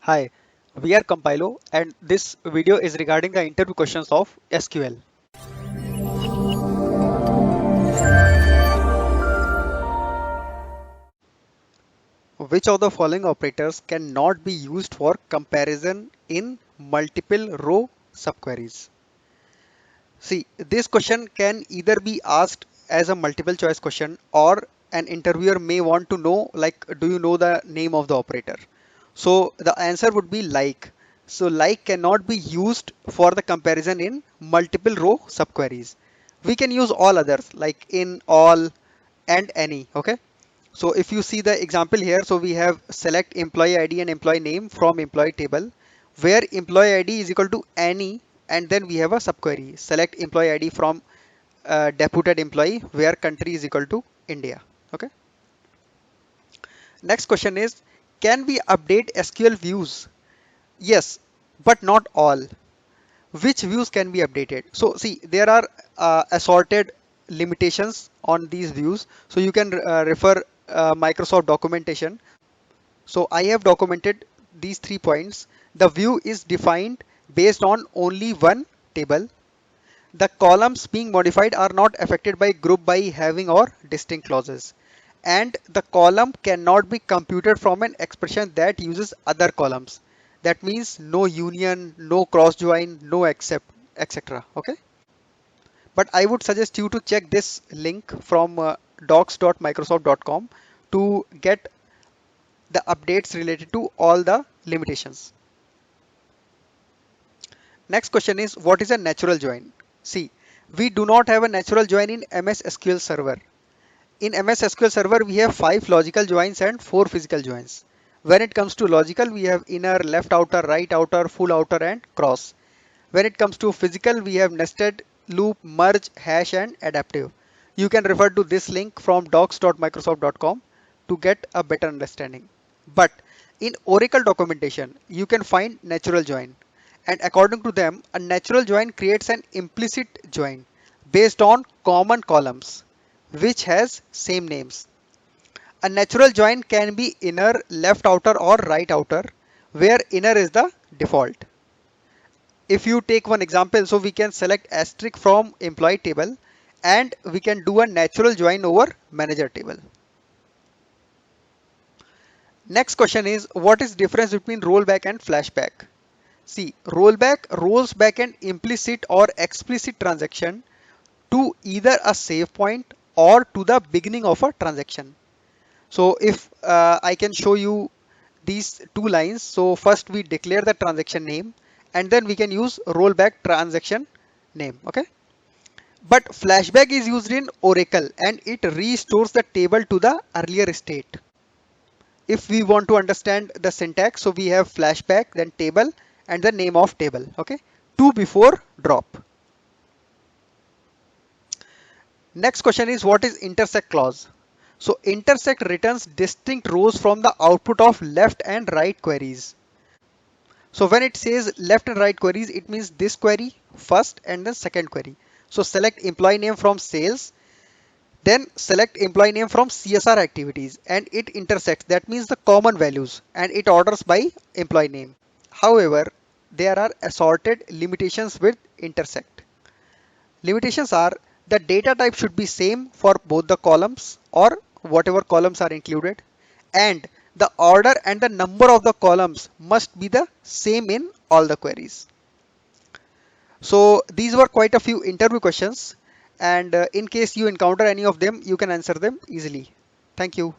Hi, we are Compilo and this video is regarding the interview questions of SQL. Which of the following operators cannot be used for comparison in multiple row subqueries? See, this question can either be asked as a multiple choice question or an interviewer may want to know like do you know the name of the operator? So the answer would be like. So like cannot be used for the comparison in multiple row subqueries. We can use all others like in, all, and any. Okay. So if you see the example here, so we have select employee ID and employee name from employee table, where employee ID is equal to any, and then we have a subquery select employee ID from deputed employee, where country is equal to India. Okay. Next question is, can we update SQL views? Yes, but not all. Which views can be updated? So see, there are assorted limitations on these views. So you can refer Microsoft documentation. So I have documented these 3 points. The view is defined based on only one table. The columns being modified are not affected by group by, having, or distinct clauses. And the column cannot be computed from an expression that uses other columns. That means no union, no cross join, no except, etc. Okay. But I would suggest you to check this link from docs.microsoft.com to get the updates related to all the limitations. Next question is, what is a natural join? See, we do not have a natural join in MS SQL Server. In MS SQL Server, we have 5 logical joins and 4 physical joins. When it comes to logical, we have inner, left outer, right outer, full outer, and cross. When it comes to physical, we have nested, loop, merge, hash, and adaptive. You can refer to this link from docs.microsoft.com to get a better understanding. But in Oracle documentation, you can find natural join. And according to them, a natural join creates an implicit join based on common columns, which has same names. A natural join can be inner, left outer, or right outer, where inner is the default. If you take one example, so we can select asterisk from employee table and we can do a natural join over manager table. Next question is, what is difference between rollback and flashback? See, rollback rolls back an implicit or explicit transaction to either a save point or to the beginning of a transaction. So if I can show you these two lines, so first we declare the transaction name and then we can use rollback transaction name. Okay. But flashback is used in Oracle and it restores the table to the earlier state. If we want to understand the syntax, so we have flashback, then table, and the name of table. Okay. To before drop. Next question is, what is intersect clause? So intersect returns distinct rows from the output of left and right queries. So when it says left and right queries, it means this query first and then second query. So select employee name from sales, then select employee name from CSR activities, and it intersects. That means the common values, and it orders by employee name. However, there are assorted limitations with intersect. Limitations are, the data type should be same for both the columns or whatever columns are included, and the order and the number of the columns must be the same in all the queries. So these were quite a few interview questions, and in case you encounter any of them, you can answer them easily. Thank you.